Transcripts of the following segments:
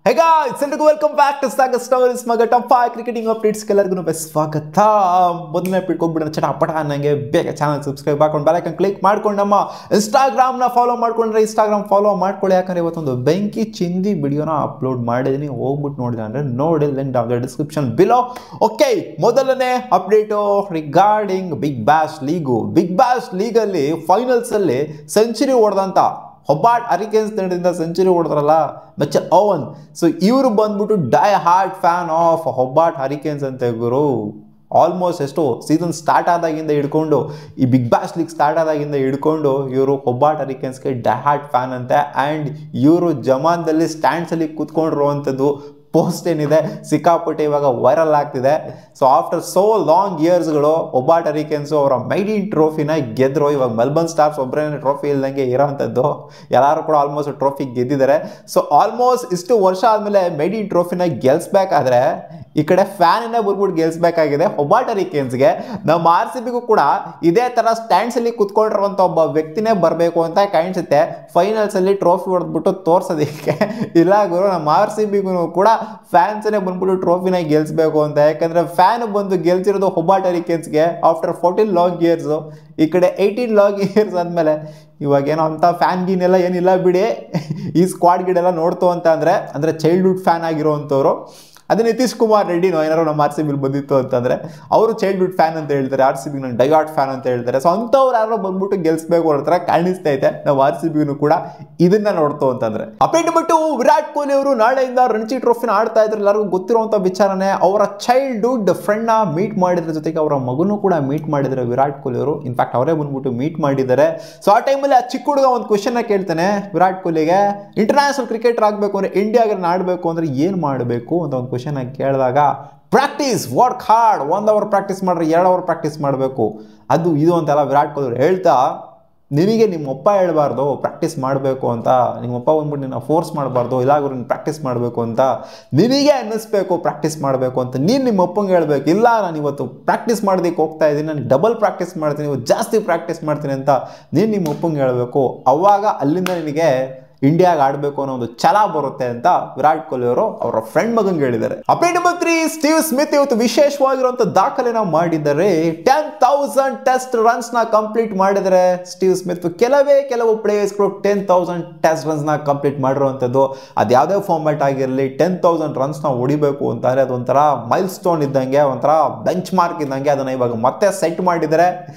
Hey guys, and welcome back to Saga Stories. ಮಗ top 5 cricketing updates ಎಲ್ಲರಿಗೂ ಸ್ವಾಗತ. ಮೊದಲನೇ ಅಪ್ಡೇಟ್ ಹೋಗ್ಬಿಡೋಣ ಚಟಾಪಟ ಅನ್ನಂಗೆ ಬೇಗ ಚಾನಲ್ ಸಬ್ಸ್ಕ್ರೈಬ್ ಮಾಡ್ಕೊಂಡು ಬೆಲ್ ಐಕಾನ್ ಕ್ಲಿಕ್ ಮಾಡ್ಕೊಂಡು ನಮ್ಮ ಇನ್ಸ್ಟಾಗ್ರಾಮ್ನ ಫಾಲೋ ಮಾಡ್ಕೊಂಡ್ರೆ ಇನ್ಸ್ಟಾಗ್ರಾಮ್ ಫಾಲೋ ಮಾಡ್ಕೊಳ್ಳಿ. ಯಾಕಂದ್ರೆ ಇವತ್ತೊಂದು ಬೆಂಕಿ ಚಿಂದಿ ವಿಡಿಯೋನ ಅಪ್ಲೋಡ್ ಮಾಡಿದ್ದೀನಿ. ಹೋಗ್ಬಿಟ್ಟು ನೋಡಿದ್ರೆ ಅಂದರೆ ನೋಡಿ link down the description below. Okay, ಮೊದಲನೇ update regarding big bash league. Big bash ಲೀಗಲ್ಲಿ ಫೈನಲ್ಸಲ್ಲಿ ಸೆಂಚುರಿ ಹೊಡೆದಂತ ಹೊಬಾರ್ಟ್ ಹರಿಕೇನ್ಸ್ ತಂಡದಿಂದ ಸೆಂಚುರಿ ಹೊಡೆದ್ರಲ್ಲ ಮಿಚೆಲ್ ಓವನ್. ಸೊ ಇವರು ಬಂದ್ಬಿಟ್ಟು die hard fan of Hobart Hurricanes ಅಂತ ಗುರು. ಆಲ್ಮೋಸ್ಟ್ ಎಷ್ಟು ಸೀಸನ್ ಸ್ಟಾರ್ಟ್ ಆದಾಗಿಂದ ಹಿಡ್ಕೊಂಡು ಈ ಬಿಗ್ ಬ್ಯಾಶ್ ಲೀಗ್ ಸ್ಟಾರ್ಟ್ ಆದಾಗಿಂದ ಹಿಡ್ಕೊಂಡು ಇವರು ಹೊಬಾರ್ಟ್ ಹರಿಕೇನ್ಸ್ಗೆ ಡೈ ಹಾರ್ಟ್ ಫ್ಯಾನ್ ಅಂತೆ. ಆ್ಯಂಡ್ ಇವರು ಜಮಾನ್ದಲ್ಲಿ ಸ್ಟ್ಯಾಂಡ್ಸಲ್ಲಿ ಕೂತ್ಕೊಂಡಿರುವಂಥದ್ದು ಪೋಸ್ಟ್ ಏನಿದೆ ಸಿಕ್ಕಾಪಟ್ಟೆ ಇವಾಗ ವೈರಲ್ ಆಗ್ತಿದೆ. So after so long ಇಯರ್ಸ್ಗಳು Hobart ಹರಿಕೇನ್ಸು ಅವರ ಮೈಡಿನ್ ಟ್ರೋಫಿನ ಗೆದ್ದರು. ಇವಾಗ ಮೆಲ್ಬರ್ನ್ ಸ್ಟಾರ್ಸ್ ಒಬ್ಬರೇ ಟ್ರೋಫಿ ಇಲ್ದಂಗೆ ಇರೋವಂಥದ್ದು, ಎಲ್ಲರೂ ಕೂಡ ಆಲ್ಮೋಸ್ಟ್ ಟ್ರೋಫಿ ಗೆದ್ದಿದ್ದಾರೆ. ಸೊ ಆಲ್ಮೋಸ್ಟ್ ಇಷ್ಟು ವರ್ಷ ಆದಮೇಲೆ ಮೈಡಿನ್ ಟ್ರೋಫಿನ ಗೆಲ್ಸ್ಬೇಕಾದ್ರೆ ಈ ಕಡೆ ಫ್ಯಾನಿನ ಬರ್ಬಿಟ್ಟು ಗೆಲ್ಸ್ಬೇಕಾಗಿದೆ ಹೊಬಾರ್ಟ್ ಹರಿಕೇನ್ಸ್ಗೆ. ನಮ್ಮ RCBಗೂ ಕೂಡ ಇದೇ ಥರ ಸ್ಟ್ಯಾಂಡ್ಸಲ್ಲಿ ಕುತ್ಕೊಂಡಿರುವಂಥ ಒಬ್ಬ ವ್ಯಕ್ತಿನೇ ಬರಬೇಕು ಅಂತ ಕಾಣಿಸುತ್ತೆ ಫೈನಲ್ಸಲ್ಲಿ ಟ್ರೋಫಿ ಹೊಡೆದ್ಬಿಟ್ಟು ತೋರ್ಸೋದಕ್ಕೆ. ಇಲ್ಲ ಗುರು, ನಮ್ಮ RCBಗೂ ಕೂಡ ಫ್ಯಾನ್ಸೇ ಬಂದ್ಬಿಟ್ಟು ಟ್ರೋಫಿನ ಗೆಲ್ಸ್ಬೇಕು ಅಂತ. ಯಾಕಂದರೆ ಫ್ಯಾನ್ ಬಂದು ಗೆಲ್ಸಿರೋದು ಹೊಬಾರ್ಟ್ ಹರಿಕೇನ್ಸ್ಗೆ ಆಫ್ಟರ್ 14 ಲಾಂಗ್ ಇಯರ್ಸು. ಈ ಕಡೆ 18 ಲಾಂಗ್ ಇಯರ್ಸ್ ಆದಮೇಲೆ ಇವಾಗೇನೋ ಅಂಥ ಫ್ಯಾನ್ ಗೀನೆಲ್ಲ ಏನಿಲ್ಲ ಬಿಡಿ. ಈ ಸ್ಕ್ವಾಡ್ ಗಿಡೆಲ್ಲ ನೋಡ್ತು ಅಂತ ಅಂದರೆ ಚೈಲ್ಡ್ಹುಡ್ ಫ್ಯಾನ್ ಆಗಿರೋವಂಥವ್ರು. ಅದೇ ನಿತೀಶ್ ಕುಮಾರ್ ರೆಡ್ಡಿನೋ ಏನಾರು ನಮ್ಮ RCB ಬಂದಿತ್ತು ಅಂತಂದರೆ ಅವರು ಚೈಲ್ಡ್ಹುಡ್ ಫ್ಯಾನ್ ಅಂತ ಹೇಳ್ತಾರೆ, RCB ನಾನು ಡೈಹಾರ್ಟ್ ಫ್ಯಾನ್ ಅಂತ ಹೇಳ್ತಾರೆ. ಸೊ ಅಂಥವ್ರು ಯಾರೋ ಬಂದ್ಬಿಟ್ಟು ಗೆಲ್ಸ್ಬೇಕು ಅನ್ನೋ ಥರ ಕಾಣಿಸ್ತಾ ಇದೆ. ನಾವು RCBನೂ ಕೂಡ ಇದನ್ನ ನೋಡ್ತು ಅಂತಂದರೆ. ಅಪ್ಡೇಟ್ ಬಿಟ್ಟು ವಿರಾಟ್ ಕೊಹ್ಲಿ ಅವರು ನಾಳೆಯಿಂದ ರಣಜಿ ಟ್ರೋಫಿನ ಆಡ್ತಾ ಇದ್ರು. ಎಲ್ಲರಿಗೂ ಗೊತ್ತಿರುವಂಥ ವಿಚಾರನೇ. ಅವರ ಚೈಲ್ಡ್ಹುಡ್ ಫ್ರೆಂಡ್ನ ಮೀಟ್ ಮಾಡಿದ್ರ, ಜೊತೆಗೆ ಅವರ ಮಗನೂ ಕೂಡ ಮೀಟ್ ಮಾಡಿದ್ದಾರೆ ವಿರಾಟ್ ಕೊಹ್ಲಿ ಅವರು. ಇನ್ಫ್ಯಾಕ್ಟ್ ಅವರೇ ಬಂದ್ಬಿಟ್ಟು ಮೀಟ್ ಮಾಡಿದ್ದಾರೆ. ಸೊ ಆ ಟೈಮಲ್ಲಿ ಆ ಚಿಕ್ಕ ಹುಡುಗ ಒಂದು ಕ್ವೆಶನ್ನ ಕೇಳ್ತಾನೆ ವಿರಾಟ್ ಕೊಹ್ಲಿಗೆ, ಇಂಟರ್ನ್ಯಾಷನಲ್ ಕ್ರಿಕೆಟರ್ ಆಗಬೇಕು ಅಂದರೆ ಇಂಡಿಯಾಗೆ ಆಡಬೇಕು ಅಂದರೆ ಏನು ಮಾಡಬೇಕು ಅಂತ ಒಂದು ಕ್ವೆಶನ್ ಕೇಳಿದಾಗ, practice, work hard, 1 hour practice ಮಾಡ್ರೆ 2 ಅವರ್ ಪ್ರಾಕ್ಟೀಸ್ ಮಾಡಬೇಕು, ಅದು ಇದು ಅಂತೆಲ್ಲ ವಿರಾಟ್ ಕೊಹ್ಲಿ ಹೇಳ್ತಾ, ನಿನಗೆ ನಿಮ್ಮಪ್ಪ ಹೇಳ್ಬಾರ್ದು ಪ್ರಾಕ್ಟೀಸ್ ಮಾಡಬೇಕು ಅಂತ, ನಿಮ್ಮಪ್ಪ ಬಂದ್ಬಿಟ್ಟು ನಿನ್ನ ಫೋರ್ಸ್ ಮಾಡಬಾರ್ದು, ಇಲ್ಲಾಗೂ ನೀನು ಪ್ರಾಕ್ಟೀಸ್ ಮಾಡಬೇಕು ಅಂತ ನಿನಗೆ ಅನ್ನಿಸ್ಬೇಕು ಪ್ರಾಕ್ಟೀಸ್ ಮಾಡಬೇಕು ಅಂತ. ನೀನು ನಿಮ್ಮ ಅಪ್ಪಂಗೆ ಹೇಳ್ಬೇಕು, ಇಲ್ಲ ನಾನು ಇವತ್ತು ಪ್ರಾಕ್ಟೀಸ್ ಮಾಡೋದಕ್ಕೆ ಹೋಗ್ತಾ ಇದ್ದೀನಿ, ನಾನು ಡಬಲ್ ಪ್ರಾಕ್ಟೀಸ್ ಮಾಡ್ತೀನಿ, ಇವತ್ತು ಜಾಸ್ತಿ ಪ್ರಾಕ್ಟೀಸ್ ಮಾಡ್ತೀನಿ ಅಂತ ನೀನು ನಿಮ್ಮ ಅಪ್ಪಂಗೆ ಹೇಳಬೇಕು. ಅವಾಗ ಅಲ್ಲಿಂದ ನಿನಗೆ ಇಂಡಿಯಾಗೆ ಆಡಬೇಕು ಅನ್ನೋ ಒಂದು ಛಲ ಬರುತ್ತೆ ಅಂತ ವಿರಾಟ್ ಕೊಹ್ಲಿ ಅವರು ಅವರ ಫ್ರೆಂಡ್ ಮಗಂಗೆ ಹೇಳಿದ್ದಾರೆ. ಅಪ್ಡೇಟ್ ನಂಬರ್ 3, ಸ್ಟೀವ್ ಸ್ಮಿತ್ ಇವತ್ತು ವಿಶೇಷವಾಗಿರುವಂಥ ದಾಖಲೆನ ಮಾಡಿದ್ದಾರೆ. 10,000 ಟೆಸ್ಟ್ ರನ್ಸ್ನ ಕಂಪ್ಲೀಟ್ ಮಾಡಿದರೆ ಸ್ಟೀವ್ ಸ್ಮಿತ್. ಕೆಲವು ಪ್ಲೇಯರ್ಸ್ಗಳು 10,000 ಟೆಸ್ಟ್ ರನ್ಸ್ನ ಕಂಪ್ಲೀಟ್ ಮಾಡಿರುವಂಥದ್ದು. ಅದು ಯಾವುದೇ ಫಾರ್ಮ್ಯಾಟ್ ಆಗಿರಲಿ 10,000 ರನ್ಸ್ನ ಹೊಡಿಬೇಕು ಅಂತಾರೆ. ಅದೊಂಥರ ಮೈಲ್ ಸ್ಟೋನ್ ಇದ್ದಂಗೆ, ಒಂಥರ ಬೆಂಚ್ ಮಾರ್ಕ್ ಇದ್ದಂಗೆ. ಅದನ್ನು ಇವಾಗ ಮತ್ತೆ ಸೆಟ್ ಮಾಡಿದ್ದಾರೆ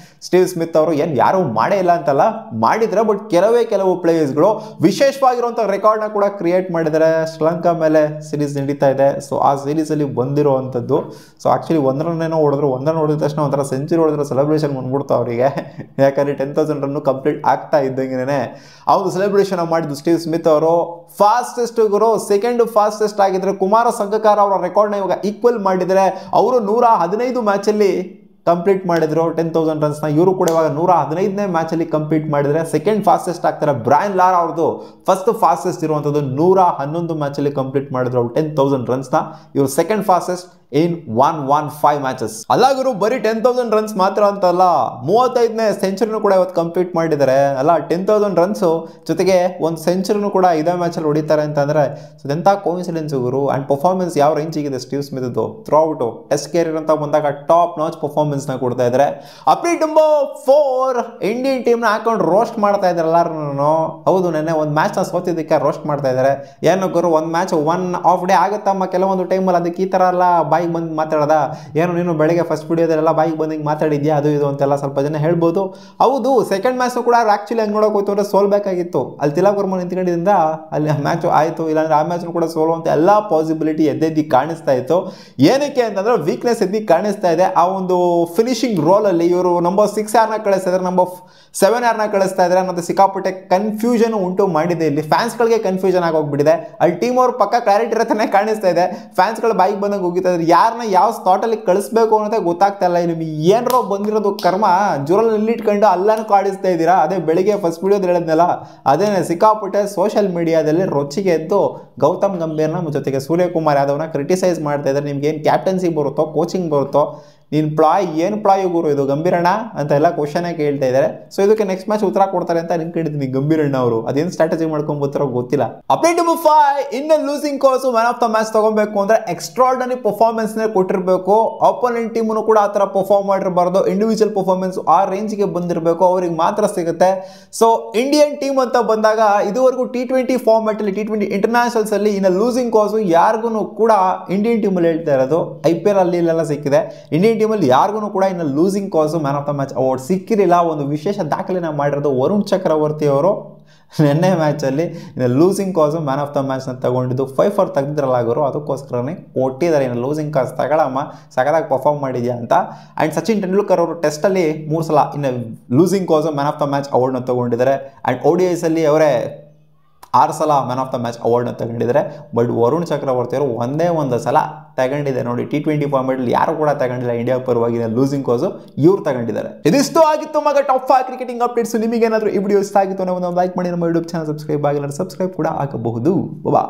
ಸ್ಟೀವ್ ಸ್ಮಿತ್ ಅವರು. ಏನು ಯಾರೂ ಮಾಡೇ ಇಲ್ಲ ಅಂತಲ್ಲ, ಮಾಡಿದರೆ, ಬಟ್ ಕೆಲವು ಪ್ಲೇಯರ್ಸ್ಗಳು ವಿಶೇಷವಾಗಿರುವಂಥ ರೆಕಾರ್ಡ್ನ ಕೂಡ ಕ್ರಿಯೇಟ್ ಮಾಡಿದ್ದಾರೆ. ಶ್ರೀಲಂಕಾ ಮೇಲೆ ಸೀರೀಸ್ ನಡೀತಾ ಇದೆ. ಸೊ ಆ ಸೀರೀಸಲ್ಲಿ ಬಂದಿರುವಂಥದ್ದು. ಸೊ ಆ್ಯಕ್ಚುಲಿ 1 ರನ್ನೇನೋ ಹೊಡೆದ್ರು, 1 ರನ್ ಹೊಡೆದ ತಕ್ಷಣ ಒಂಥರ ಸೆಂಚುರಿ ಹೊಡೆದ್ರೆ ಸೆಲೆಬ್ರೇಷನ್ ಬಂದ್ಬಿಡ್ತು ಅವರಿಗೆ. ಯಾಕಂದರೆ 10,000 ರನ್ನು ಕಂಪ್ಲೀಟ್ ಆಗ್ತಾ ಇದ್ದಂಗೆ ಆ ಒಂದು ಸೆಲೆಬ್ರೇಷನ್ ಮಾಡಿದ್ದು ಸ್ಟೀವ್ ಸ್ಮಿತ್ ಅವರು. ಫಾಸ್ಟೆಸ್ಟ್ ಗುರು, ಸೆಕೆಂಡ್ ಫಾಸ್ಟೆಸ್ಟ್ ಆಗಿದ್ರೆ ಕುಮಾರ ಸಂಗಕಾರ ಅವರ ರೆಕಾರ್ಡ್ನ ಇವಾಗ ಈಕ್ವಲ್ ಮಾಡಿದರೆ. ಅವರು 115 ಮ್ಯಾಚಲ್ಲಿ ಕಂಪ್ಲೀಟ್ ಮಾಡಿದ್ರು 10,000 ರನ್ಸ್ನ. ಇವರು ಕೂಡ ಇವಾಗ 115ನೇ ಮ್ಯಾಚಲ್ಲಿ ಕಂಪ್ಲೀಟ್ ಮಾಡಿದರೆ ಸೆಕೆಂಡ್ ಫಾಸ್ಟೆಸ್ಟ್ ಆಗ್ತಾರೆ. ಬ್ರಯನ್ ಲಾರಾ ಅವ್ರದ್ದು ಫಸ್ಟ್ ಫಾಸ್ಟೆಸ್ಟ್ ಇರುವಂಥದ್ದು 111 ಮ್ಯಾಚಲ್ಲಿ ಕಂಪ್ಲೀಟ್ ಮಾಡಿದ್ರು ಅವ್ರು 10,000 ರನ್ಸ್ನ. ಇವರು ಸೆಕೆಂಡ್ ಫಾಸ್ಟೆಸ್ಟ್ ಇನ್ 115 ಮ್ಯಾಚಸ್. ಅಲ್ಲ ಗುರು, ಬರೀ 10,000 ರನ್ಸ್ ಮಾತ್ರ ಅಂತಲ್ಲ, 35ನೇ ಸೆಂಚುರಿನೂ ಕೂಡ ಇವತ್ತು ಕಂಪ್ಲೀಟ್ ಮಾಡಿದ್ದಾರೆ. ಅಲ್ಲ, 10,000 ರನ್ಸು ಜೊತೆಗೆ ಒಂದು ಸೆಂಚುರಿನೂ ಕೂಡ ಇದೇ ಮ್ಯಾಚಲ್ಲಿ ಹೊಡಿತಾರೆ ಅಂತಂದರೆ ಎಂಥ ಕೋಇನ್ಸಿಡೆನ್ಸ್ ಗುರು. ಆ್ಯಂಡ್ ಪರ್ಫಾರ್ಮೆನ್ಸ್ ಯಾವ ರೇಂಜಿಗಿದೆ Steve ಸ್ಮಿತ್ದು through out test career ಅಂತ ಬಂದಾಗ ಟಾಪ್ ನಾಚ್ ಪರ್ಫಾರ್ಮೆನ್ಸ್ನ ಕೊಡ್ತಾ ಇದ್ದಾರೆ. ಅಪ್ಡೇಟ್ ನಂಬರ್ 4, ಇಂಡಿಯನ್ ಟೀಮ್ನ ಹಾಕೊಂಡು ರೋಸ್ಟ್ ಮಾಡ್ತಾ ಇದ್ದಾರೆ ಎಲ್ಲರೂ. ಹೌದು, ನೆನ್ನೆ ಒಂದು ಮ್ಯಾಚ್ನ ಸೋತಿದ್ದಕ್ಕೆ ರೋಸ್ಟ್ ಮಾಡ್ತಾ ಇದ್ದಾರೆ. ಏನು ಗುರು, ಒಂದು ಮ್ಯಾಚ್ 1 ಆಫ್ ಡೇ ಆಗುತ್ತಮ್ಮ ಕೆಲವೊಂದು ಟೈಮಲ್ಲಿ, ಅದಕ್ಕೆ ಈ ಥರ ಎಲ್ಲ ಬಾಯಿಗೆ ಬಂದು ಮಾತಾಡೋದ? ಏನು ನೀನು ಬೆಳಗ್ಗೆ ಫಸ್ಟ್ ವಿಡಿಯೋದಲ್ಲೆಲ್ಲ ಬಾಯಿಗೆ ಬಂದಂಗೆ ಮಾತಾಡಿದ್ಯಾ ಅದು ಇದು ಅಂತೆಲ್ಲ ಸ್ವಲ್ಪ ಜನ ಹೇಳ್ಬೋದು. ಹೌದು, ಸೆಕೆಂಡ್ ಮ್ಯಾಚ್ನು ಕೂಡ ಆ್ಯಕ್ಚುಲಿ ಹಂಗೆ ನೋಡೋಕೆ ಹೋಯ್ತು ಅಂದರೆ ಸೋಲ್ಬೇಕಾಗಿತ್ತು. ಅಲ್ಲಿ ತಿಲಕ್ ವರ್ಮ ನಿಂತ್ಕೊಂಡಿದ್ದರಿಂದ ಅಲ್ಲಿ ಮ್ಯಾಚು ಆಯಿತು. ಇಲ್ಲಾಂದರೆ ಆ ಮ್ಯಾಚ್ನು ಕೂಡ ಸೋಲುವಂಥ ಎಲ್ಲ ಪಾಸಿಬಿಲಿಟಿ ಎದ್ದೆದ್ದು ಕಾಣಿಸ್ತಾ ಇತ್ತು. ಏನಕ್ಕೆ ಅಂತಂದರೆ ವೀಕ್ನೆಸ್ ಎದ್ದು ಕಾಣಿಸ್ತಾ ಇದೆ. ಆ ಒಂದು ಫಿನಿಶಿಂಗ್ ರೋಲಲ್ಲಿ ಇವರು ನಂಬರ್ 6 ಯಾರನ್ನ ಕಳಿಸ್ತಾ ಇದ್ದಾರೆ, ನಂಬರ್ 7 ಯಾರನ್ನ ಕಳಿಸ್ತಾ ಇದ್ದಾರೆ ಅನ್ನೋದು ಸಿಕ್ಕಾಪಟ್ಟೆ ಕನ್ಫ್ಯೂಷನ್ ಉಂಟು ಮಾಡಿದೆ. ಇಲ್ಲಿ ಫ್ಯಾನ್ಸ್ಗಳಿಗೆ ಕನ್ಫ್ಯೂಷನ್ ಆಗೋಗ್ಬಿಟ್ಟಿದೆ. ಅಲ್ಲಿ ಟೀಮ್ ಅವ್ರ ಪಕ್ಕ ಕ್ಲಾರಿಟಿ ಇರತ್ತಾನೆ ಕಾಣಿಸ್ತಾ ಇದೆ. ಫ್ಯಾನ್ಸ್ಗಳು ಬಾಯಿಗೆ ಬಂದಂಗೆ ಹೋಗಿತಾ ಇದ್ದಾರೆ. ಯಾರನ್ನ ಯಾವ ಸ್ಪಾಟಲ್ಲಿ ಕಳಿಸ್ಬೇಕು ಅನ್ನೋದೇ ಗೊತ್ತಾಗ್ತಾ ಇಲ್ಲ. ನಿಮ್ಗೆ ಏನರೋ ಬಂದಿರೋದು ಕರ್ಮ ಜೋರಲ್ಲಿ ಇಟ್ಕೊಂಡು ಅಲ್ಲನೂ ಕಾಡಿಸ್ತಾ ಇದ್ದೀರಾ. ಅದೇ ಬೆಳಿಗ್ಗೆ ಫಸ್ಟ್ ವಿಡಿಯೋದಲ್ಲಿ ಹೇಳಿದ್ನಲ್ಲ, ಅದೇ ಸಿಕ್ಕಾಪಟ್ಟೆ ಸೋಷಿಯಲ್ ಮೀಡಿಯಾದಲ್ಲಿ ರೊಚ್ಚಿಗೆ ಎದ್ದು ಗೌತಮ್ ಗಂಭೀರ್ನ ಜೊತೆಗೆ ಸೂರ್ಯಕುಮಾರ್ ಯಾದವ್ನ ಕ್ರಿಟಿಸೈಸ್ ಮಾಡ್ತಾ ಇದ್ದಾರೆ. ನಿಮ್ಗೆ ಏನು ಕ್ಯಾಪ್ಟನ್ಸಿ ಬರುತ್ತೋ, ಕೋಚಿಂಗ್ ಬರುತ್ತೋ, ನೀನು ಪ್ಲಾಯ್ ಏನು ಪ್ಲಾಯ್ ಗುರು ಇದು ಗಂಭೀರಣ್ಣ ಅಂತ ಎಲ್ಲ ಕ್ವಶನೇ ಕೇಳ್ತಾ ಇದ್ದಾರೆ. ಸೊ ಇದಕ್ಕೆ ನೆಕ್ಸ್ಟ್ ಮ್ಯಾಚ್ ಉತ್ತರ ಕೊಡ್ತಾರೆ ಅಂತ ಅನ್ಕೊಂಡಿದ್ದೀನಿ ಗಂಭೀರಣ್ಣ ಅವರು. ಅದೇನು ಸ್ಟ್ರಾಟಜಿ ಮಾಡ್ಕೊಂಡ್ಬರ್ತಾರೋ ಗೊತ್ತಿಲ್ಲ. Update number 5, in losing cause man of the match ತಗೊಬೇಕು ಅಂದ್ರೆ ಎಕ್ಸ್ಟ್ರಾರ್ಡನರಿ ಪರ್ಫಾರ್ಮೆನ್ಸ್ ನೇ ಕೊಟ್ಟಿರಬೇಕು. ಆಪೋನೆಂಟ್ ಟೀಮನ್ನು ಕೂಡ ಆ ಥರ ಪರ್ಫಾರ್ಮ್ ಮಾಡಿರಬಾರ್ದು. ಇಂಡಿವಿಜುವಲ್ ಪರ್ಫಾರ್ಮೆನ್ಸ್ ಆ ರೇಂಜ್ಗೆ ಬಂದಿರಬೇಕು, ಅವ್ರಿಗೆ ಮಾತ್ರ ಸಿಗುತ್ತೆ. ಸೊ ಇಂಡಿಯನ್ ಟೀಮ್ ಅಂತ ಬಂದಾಗ ಇದುವರೆಗೂ T20 ಫಾರ್ಮ್ಯಾಟ್ ಅಲ್ಲಿ T20 ಇಂಟರ್ನ್ಯಾಷನಲ್ಸ್ ಅಲ್ಲಿ ಇನ್ನು ಲೂಸಿಂಗ್ ಕಾಸು ಯಾರಿಗೂ ಕೂಡ ಇಂಡಿಯನ್ ಟೀಮಲ್ಲಿ ಹೇಳ್ತಾ ಇರೋದು. IPL ಅಲ್ಲಿ ಇಲ್ಲೆಲ್ಲ ಸಿಕ್ಕಿದೆ. ಇಂಡಿಯನ್ ಟೀಮಲ್ಲಿ ಯಾರಿಗೂ ಕೂಡ ಇನ್ನು ಲೂಸಿಂಗ್ ಕಾಸು man of the match award ಸಿಕ್ಕಿರಲಿಲ್ಲ. ಒಂದು ವಿಶೇಷ ದಾಖಲೆನ ಮಾಡಿರೋದು ವರುಣ್ ಚಕ್ರವರ್ತಿ ಅವರು ನಿನ್ನೆ ಮ್ಯಾಚಲ್ಲಿ ಇನ್ನು ಲೂಸಿಂಗ್ ಕಾಸು ಮ್ಯಾನ್ ಆಫ್ ದ ಮ್ಯಾಚ್ನ ತಗೊಂಡಿದ್ದು 5 ಫಾರ್ ತೆಗೆದ್ರಲ್ಲ ಆಗೋರು, ಅದಕ್ಕೋಸ್ಕರನೇ ಕೊಟ್ಟಿದ್ದಾರೆ. ಇನ್ನು ಲೂಸಿಂಗ್ ಕಾಸ್ ತಗೊಳಮ್ಮ, ಸಗದಾಗಿ ಪರ್ಫಾರ್ಮ್ ಮಾಡಿದ್ಯಾ ಅಂತ. ಆ್ಯಂಡ್ ಸಚಿನ್ ತೆಂಡೂಲ್ಕರ್ ಅವರು ಟೆಸ್ಟಲ್ಲಿ 3 ಸಲ ಇನ್ನು ಲೂಸಿಂಗ್ ಕಾಸು ಮ್ಯಾನ್ ಆಫ್ ದ ಮ್ಯಾಚ್ ಅವಾರ್ಡ್ನ ತಗೊಂಡಿದ್ದಾರೆ. ಆ್ಯಂಡ್ ODIs ಅಲ್ಲಿ ಅವರೇ 6 ಸಲ ಮ್ಯಾನ್ ಆಫ್ ದ ಮ್ಯಾಚ್ ಅವಾರ್ಡ್ನ ತಗೊಂಡಿದ್ದಾರೆ. ಬಟ್ ವರುಣ್ ಚಕ್ರವರ್ತಿ ಅವರು ಒಂದೇ ಒಂದು ಸಲ ತಗೊಂಡಿದೆ ನೋಡಿ. T20 ಫಾರ್ಮೆಟಲ್ಲಿ ಯಾರು ಕೂಡ ತಗೊಂಡಿಲ್ಲ ಇಂಡಿಯಾ ಪರವಾಗಿ ಲೂಸಿಂಗ್ ಕಾಸು ಇವ್ರು ತಗೊಂಡಿದ್ದಾರೆ. ಇದಿಷ್ಟು ಆಗಿತ್ತು ಮಗ ಟಾಪ್ 5 ಕ್ರಿಕೆಟಿಂಗ್ ಅಪ್ಡೇಟ್ಸ್. ನಿಮಗೇನಾದರೂ ಈ ವಿಡಿಯೋ ಇಷ್ಟ ಆಗಿತ್ತು ನಾವು ಲೈಕ್ ಮಾಡಿ, ನಮ್ಮ ಯೂಟ್ಯೂಬ್ ಚಾನಲ್ ಸಬ್ಸ್ಕ್ರೈಬ್ ಆಗಿಲ್ಲ ಸಬ್ಸ್ಕ್ರೈಬ್ ಕೂಡ ಆಗಬಹುದು. ಬಾ.